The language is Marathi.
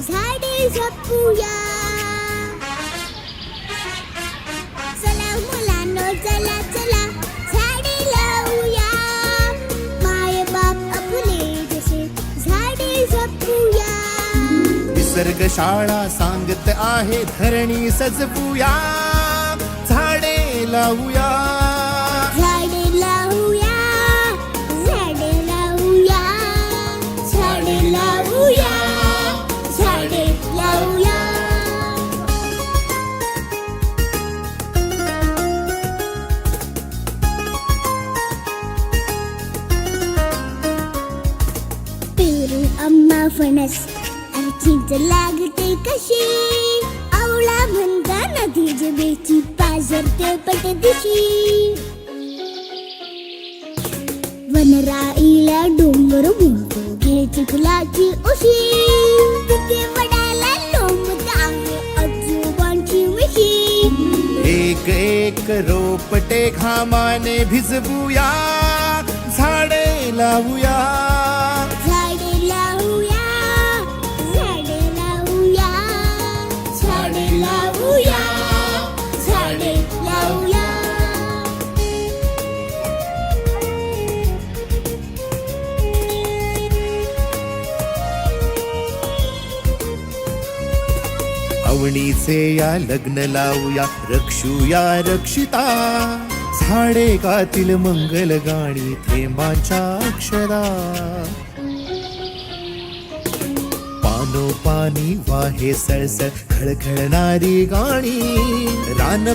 झाडे जपूया. चला मुलांनो चला चला झाडे लावूया. माय बाप आपले जसे झाडे जपूया. निसर्ग शाळा सांगत आहे धरणी सजवूया. झाडे लावूया. झाडे लावूया. झाडे लावूया. झाडे लावूया. झाडे लावूया. पेरू आंबा फणस आणि चिंच लागते कशी. आवळा म्हणता नदी जिभेची पाझरते पटदिशी. वनराईला डोंगर म्हणतो घे चिखलाची उशी. तिथे वडाला लोंबत आहे आजोबांची मिशी. एक एक रोपटे घामाने भिजवूया. झाडे लावूया. झाडे लावूया. झाडे लावूया. झाडे लावूया. झाडे लावूया. अवणीचे या लग्न लावूया. रक्षूया रक्षिता. झाडे गातील मंगल गाणी थेंबांच्या अक्षरा. पानो पाणी वाहे सळसळ खळखळणारी गाणी. रान